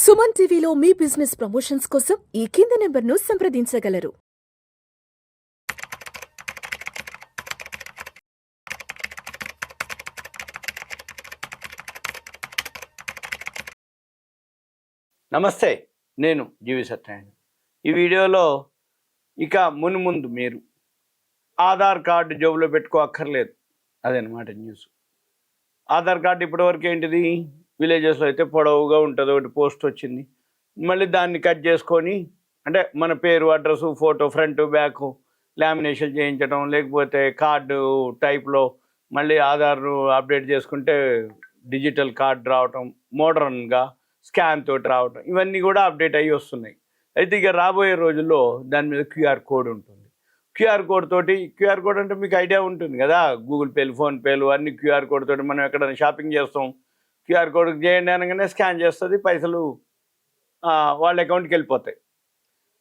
సుమన్ టీవీలో మీ business promotions కోసం ఈ కింది నెంబర్ను సంప్రదించగలరు. నమస్తే, నేను జీవి సత్యనారాయణ. ఈ వీడియోలో ఇక మున్ముందు మీరు ఆధార్ కార్డు జేబులో పెట్టుకో అక్కర్లేదు, అదనమాట న్యూస్. ఆధార్ కార్డు ఇప్పటివరకు ఏంటిది, విలేజెస్లో అయితే పొడవుగా ఉంటుంది, ఒకటి పోస్ట్ వచ్చింది, మళ్ళీ దాన్ని కట్ చేసుకొని అంటే మన పేరు, address, photo, front back lamination చేయించడం, లేకపోతే కార్డు టైప్లో మళ్ళీ ఆధార్ అప్డేట్ చేసుకుంటే డిజిటల్ కార్డు రావటం, మోడర్న్గా స్కాన్ తోటి రావటం, ఇవన్నీ కూడా అప్డేట్ అయ్యి వస్తున్నాయి. అయితే ఇక రాబోయే రోజుల్లో దాని మీద క్యూఆర్ కోడ్ ఉంటుంది. క్యూఆర్ కోడ్ అంటే మీకు ఐడియా ఉంటుంది కదా, గూగుల్ పేలు, ఫోన్పేలు అన్ని క్యూఆర్ కోడ్ తోటి మనం ఎక్కడైనా షాపింగ్ చేస్తాం, క్యూఆర్ కోడ్ చేయండి అనగానే స్కాన్ చేస్తుంది, పైసలు వాళ్ళ అకౌంట్కి వెళ్ళిపోతాయి.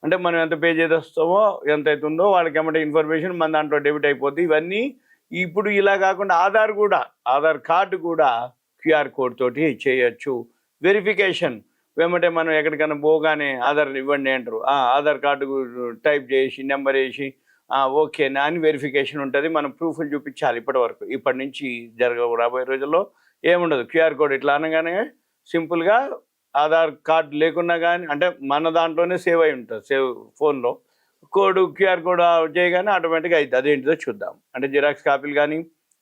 అంటే మనం ఎంత పే చేస్తామో ఎంత అవుతుందో వాళ్ళకి ఏమంటే ఇన్ఫర్మేషన్ మన దాంట్లో డెబిట్ అయిపోద్ది. ఇవన్నీ ఇప్పుడు ఇలా కాకుండా ఆధార్ కార్డు కూడా క్యూఆర్ కోడ్ తోటి చేయొచ్చు. వెరిఫికేషన్ ఏమంటే మనం ఎక్కడికైనా పోగానే ఆధార్ ఇవ్వండి అంటారు, ఆధార్ కార్డు టైప్ చేసి నెంబర్ వేసి ఓకేనా అని వెరిఫికేషన్ ఉంటుంది. మనం ప్రూఫ్లు చూపించాలి. ఇప్పటి నుంచి రాబోయే రోజుల్లో ఏముండదు, క్యూఆర్ కోడ్ ఇట్లా అనగానే సింపుల్గా ఆధార్ కార్డు లేకున్నా కానీ అంటే మన దాంట్లోనే సేవ్ అయి ఉంటుంది, ఫోన్లో క్యూఆర్ కోడ్ చేయగానే ఆటోమేటిక్గా అవుతుంది. అదేంటిదో చూద్దాం. అంటే జిరాక్స్ కాపీలు కానీ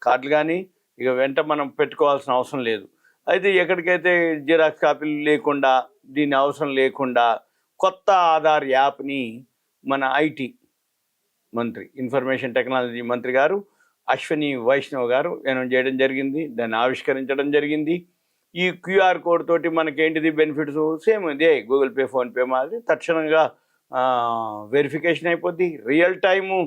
కార్డులు కానీ ఇక వెంట మనం పెట్టుకోవాల్సిన అవసరం లేదు. అయితే ఎక్కడికైతే జిరాక్స్ కాపీలు లేకుండా దీని అవసరం లేకుండా కొత్త ఆధార్ యాప్ని మన ఐటీ మంత్రి, ఇన్ఫర్మేషన్ టెక్నాలజీ మంత్రి గారు అశ్విని వైష్ణవ్ గారు అనౌన్స్ చేయడం జరిగింది, దాన్ని ఆవిష్కరించడం జరిగింది. ఈ క్యూఆర్ కోడ్ తోటి మనకేంటిది బెనిఫిట్స్, సేమ్ ఇదే గూగుల్ పే, ఫోన్పే మాదిరి తక్షణంగా వెరిఫికేషన్ అయిపోద్ది. రియల్ టైము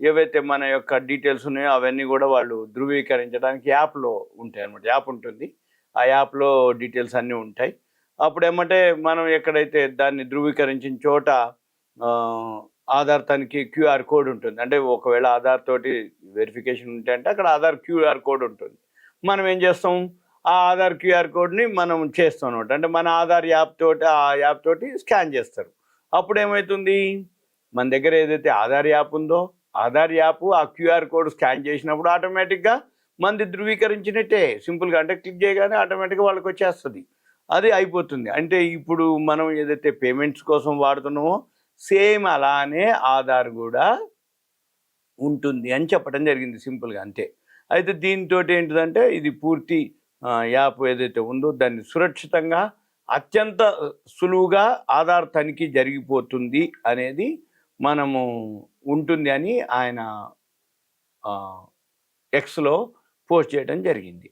ఏవైతే మన యొక్క డీటెయిల్స్ ఉన్నాయో అవన్నీ కూడా వాళ్ళు ధృవీకరించడానికి యాప్లో ఉంటాయి అన్నమాట. యాప్ ఉంటుంది, ఆ యాప్లో డీటెయిల్స్ అన్నీ ఉంటాయి. అప్పుడు ఏమంటే మనం ఎక్కడైతే దాన్ని ధృవీకరించిన చోట ఆధార్ తనకి క్యూఆర్ కోడ్ ఉంటుంది. అంటే ఒకవేళ ఆధార్ తోటి వెరిఫికేషన్ ఉంటే అంటే అక్కడ ఆధార్ క్యూఆర్ కోడ్ ఉంటుంది. మనం ఏం చేస్తాం, ఆ ఆధార్ క్యూఆర్ కోడ్ని మనం చేస్తాం అనమాట. అంటే మన ఆధార్ యాప్ తోటి స్కాన్ చేస్తారు. అప్పుడు ఏమవుతుంది, మన దగ్గర ఏదైతే ఆధార్ యాప్ ఉందో ఆధార్ యాప్ ఆ క్యూఆర్ కోడ్ స్కాన్ చేసినప్పుడు ఆటోమేటిక్గా మంది ధృవీకరించినట్టే. సింపుల్గా అంటే క్లిక్ చేయగానే ఆటోమేటిక్గా వాళ్ళకి వచ్చేస్తుంది, అది అయిపోతుంది. అంటే ఇప్పుడు మనం ఏదైతే పేమెంట్స్ కోసం వాడుతున్నామో సేమ్ అలానే ఆధార్ కూడా ఉంటుంది అని చెప్పడం జరిగింది, సింపుల్గా అంతే. అయితే దీంతో ఏంటిదంటే ఇది పూర్తి యాప్ ఏదైతే ఉందో దాన్ని సురక్షితంగా అత్యంత సులువుగా ఆధార్ తనిఖీ జరిగిపోతుంది అనేది మనము ఉంటుంది అని ఆయన ఎక్స్లో పోస్ట్ చేయడం జరిగింది.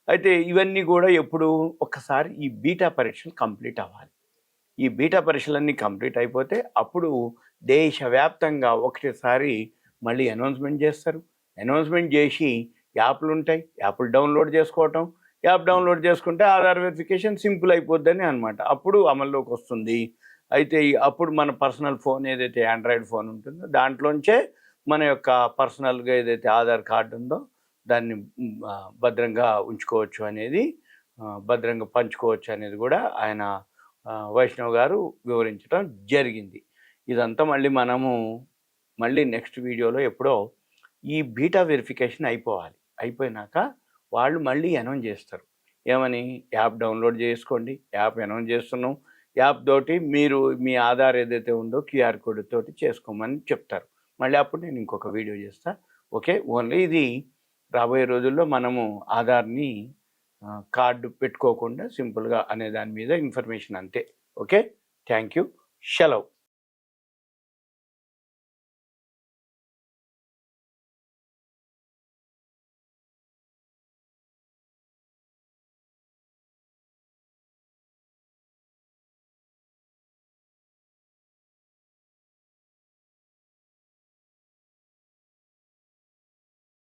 అయితే ఇవన్నీ కూడా ఎప్పుడు ఒక్కసారి ఈ బీటా పరీక్షలు కంప్లీట్ అవ్వాలి. ఈ బీటా పరీక్షలన్నీ కంప్లీట్ అయిపోతే అప్పుడు దేశవ్యాప్తంగా ఒకటేసారి మళ్ళీ అనౌన్స్మెంట్ చేస్తారు. అనౌన్స్మెంట్ చేసి యాప్లు ఉంటాయి, యాప్లు డౌన్లోడ్ చేసుకోవటం, యాప్ డౌన్లోడ్ చేసుకుంటే ఆధార్ వెరిఫికేషన్ సింపుల్ అయిపోద్దని అనమాట. అప్పుడు అమల్లోకి వస్తుంది. అయితే అప్పుడు మన పర్సనల్ ఫోన్ ఏదైతే ఆండ్రాయిడ్ ఫోన్ ఉంటుందో దాంట్లోంచే మన యొక్క పర్సనల్గా ఏదైతే ఆధార్ కార్డు ఉందో దాన్ని భద్రంగా ఉంచుకోవచ్చు అనేది, భద్రంగా పంచుకోవచ్చు అనేది కూడా ఆయన వైష్ణవ్ గారు వివరించడం జరిగింది. ఇదంతా మళ్ళీ నెక్స్ట్ వీడియోలో ఎప్పుడో ఈ బీటా వెరిఫికేషన్ అయిపోయినాక వాళ్ళు మళ్ళీ అనౌన్స్ చేస్తారు. ఏమని, యాప్ డౌన్లోడ్ చేసుకోండి, యాప్ అనౌన్స్ చేస్తున్నాం, యాప్ తోటి మీరు మీ ఆధార్ ఏదైతే ఉందో క్యూఆర్ కోడ్ తోటి చేసుకోమని చెప్తారు. మళ్ళీ అప్పుడు నేను ఇంకొక వీడియో చేస్తాను. ఓకే, ఓన్లీ ఇది రాబోయే రోజుల్లో మనము ఆధార్ని కార్డు పెట్టుకోకుండా సింపుల్గా అనే దాని మీద ఇన్ఫర్మేషన్ అంతే. ఓకే, థ్యాంక్ యూ, సెలవు.